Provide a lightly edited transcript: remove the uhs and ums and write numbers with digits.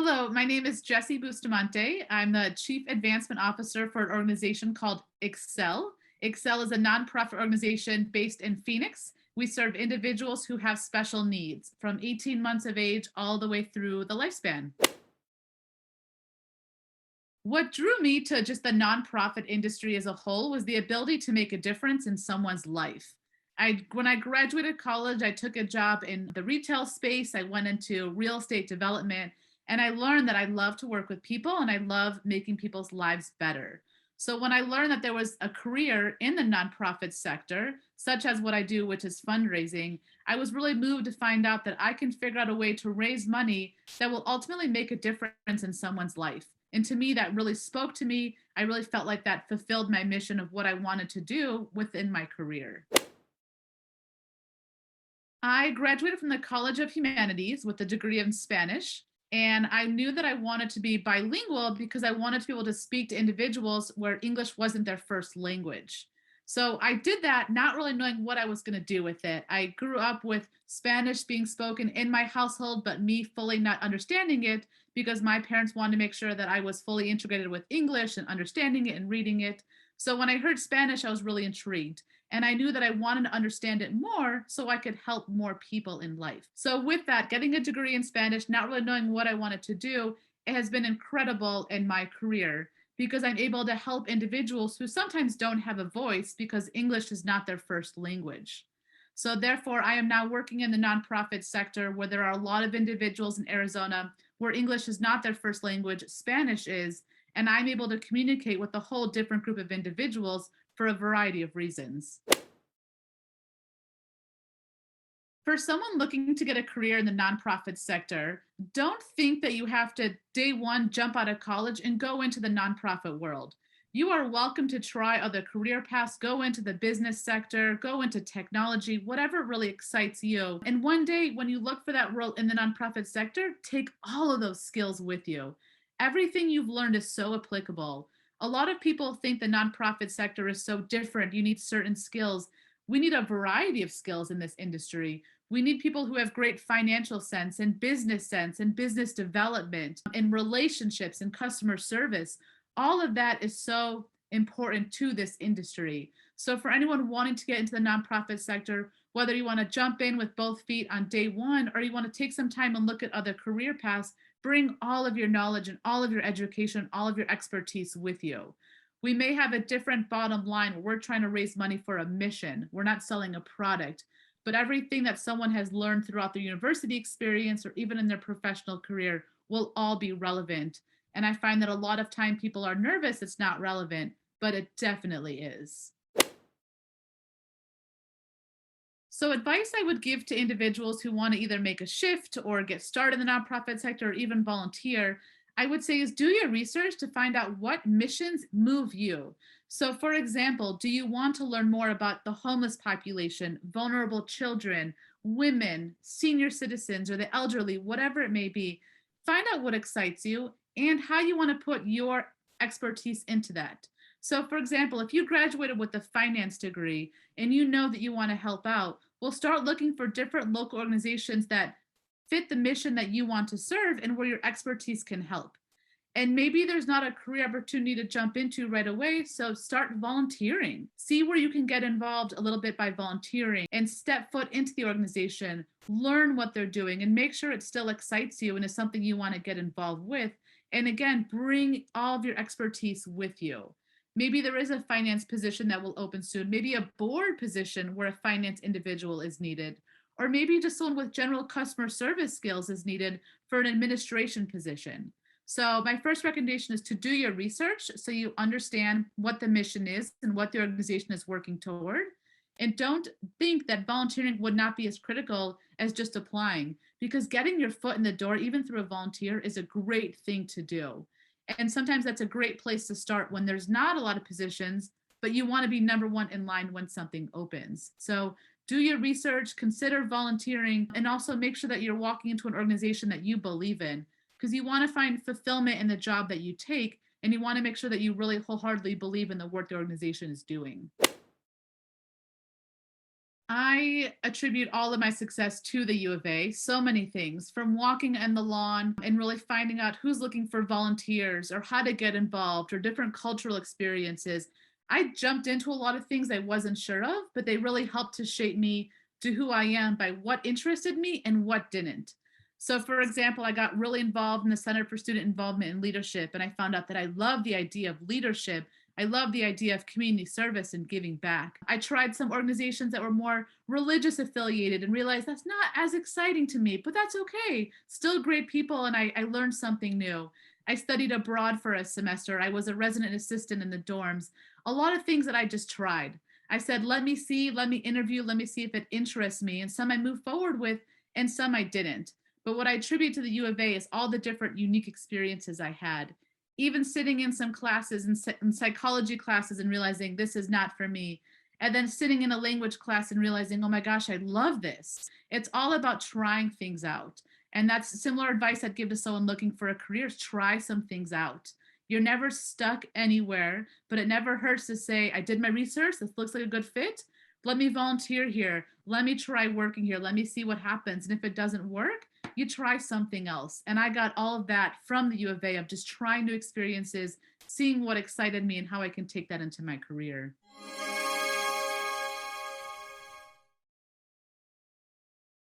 Hello, my name is Jessie Bustamante. I'm the Chief Advancement Officer for an organization called Excel. Excel is a nonprofit organization based in Phoenix. We serve individuals who have special needs from 18 months of age all the way through the lifespan. What drew me to just the nonprofit industry as a whole was the ability to make a difference in someone's life. When I graduated college, I took a job in the retail space. I went into real estate development, and I learned that I love to work with people and I love making people's lives better. So when I learned that there was a career in the nonprofit sector, such as what I do, which is fundraising, I was really moved to find out that I can figure out a way to raise money that will ultimately make a difference in someone's life. And to me, that really spoke to me. I really felt like that fulfilled my mission of what I wanted to do within my career. I graduated from the College of Humanities with a degree in Spanish. And I knew that I wanted to be bilingual because I wanted to be able to speak to individuals where English wasn't their first language. So I did that, not really knowing what I was going to do with it. I grew up with Spanish being spoken in my household, but me fully not understanding it because my parents wanted to make sure that I was fully integrated with English and understanding it and reading it. So when I heard Spanish, I was really intrigued. And I knew that I wanted to understand it more so I could help more people in life. So, with that, getting a degree in Spanish, not really knowing what I wanted to do, it has been incredible in my career because I'm able to help individuals who sometimes don't have a voice because English is not their first language. So, therefore, I am now working in the nonprofit sector where there are a lot of individuals in Arizona where English is not their first language, Spanish is, and I'm able to communicate with a whole different group of individuals for a variety of reasons. For someone looking to get a career in the nonprofit sector, don't think that you have to day one jump out of college and go into the nonprofit world. You are welcome to try other career paths, go into the business sector, go into technology, whatever really excites you. And one day, when you look for that role in the nonprofit sector, take all of those skills with you. Everything you've learned is so applicable. A lot of people think the nonprofit sector is so different. You need certain skills. We need a variety of skills in this industry. We need people who have great financial sense and business development and relationships and customer service. All of that is so important to this industry. So, for anyone wanting to get into the nonprofit sector, whether you want to jump in with both feet on day one or you want to take some time and look at other career paths, bring all of your knowledge and all of your education, all of your expertise with you. We may have a different bottom line where we're trying to raise money for a mission. We're not selling a product, but everything that someone has learned throughout their university experience or even in their professional career will all be relevant. And I find that a lot of time people are nervous it's not relevant, but it definitely is. So, advice I would give to individuals who want to either make a shift or get started in the nonprofit sector or even volunteer, I would say is do your research to find out what missions move you. So, for example, do you want to learn more about the homeless population, vulnerable children, women, senior citizens, or the elderly, whatever it may be? Find out what excites you and how you want to put your expertise into that. So, for example, if you graduated with a finance degree and you know that you want to help out, we'll start looking for different local organizations that fit the mission that you want to serve and where your expertise can help. And maybe there's not a career opportunity to jump into right away. So start volunteering. See where you can get involved a little bit by volunteering and step foot into the organization, learn what they're doing, and make sure it still excites you and is something you want to get involved with. And again, bring all of your expertise with you. Maybe there is a finance position that will open soon, maybe a board position where a finance individual is needed, or maybe just someone with general customer service skills is needed for an administration position. So, my first recommendation is to do your research so you understand what the mission is and what the organization is working toward. And don't think that volunteering would not be as critical as just applying, because getting your foot in the door, even through a volunteer, is a great thing to do. And sometimes that's a great place to start when there's not a lot of positions, but you want to be number one in line when something opens. So, do your research, consider volunteering, and also make sure that you're walking into an organization that you believe in because you want to find fulfillment in the job that you take and you want to make sure that you really wholeheartedly believe in the work the organization is doing. I attribute all of my success to the U of A. So many things, from walking on the lawn and really finding out who's looking for volunteers or how to get involved or different cultural experiences. I jumped into a lot of things I wasn't sure of, but they really helped to shape me to who I am by what interested me and what didn't. So, for example, I got really involved in the Center for Student Involvement and Leadership, and I found out that I love the idea of leadership. I love the idea of community service and giving back. I tried some organizations that were more religious affiliated and realized that's not as exciting to me, but that's okay. Still great people, and I learned something new. I studied abroad for a semester. I was a resident assistant in the dorms. A lot of things that I just tried. I said, let me see, let me interview, let me see if it interests me. And some I moved forward with, and some I didn't. But what I attribute to the U of A is all the different unique experiences I had, even sitting in some classes and psychology classes and realizing this is not for me, and then sitting in a language class and realizing, oh my gosh, I love this. It's all about trying things out. And that's similar advice I'd give to someone looking for a career: is try some things out. You're never stuck anywhere, but it never hurts to say, I did my research, this looks like a good fit, let me volunteer here, let me try working here, let me see what happens. And if it doesn't work, you try something else. And I got all of that from the U of A, of just trying new experiences, seeing what excited me and how I can take that into my career.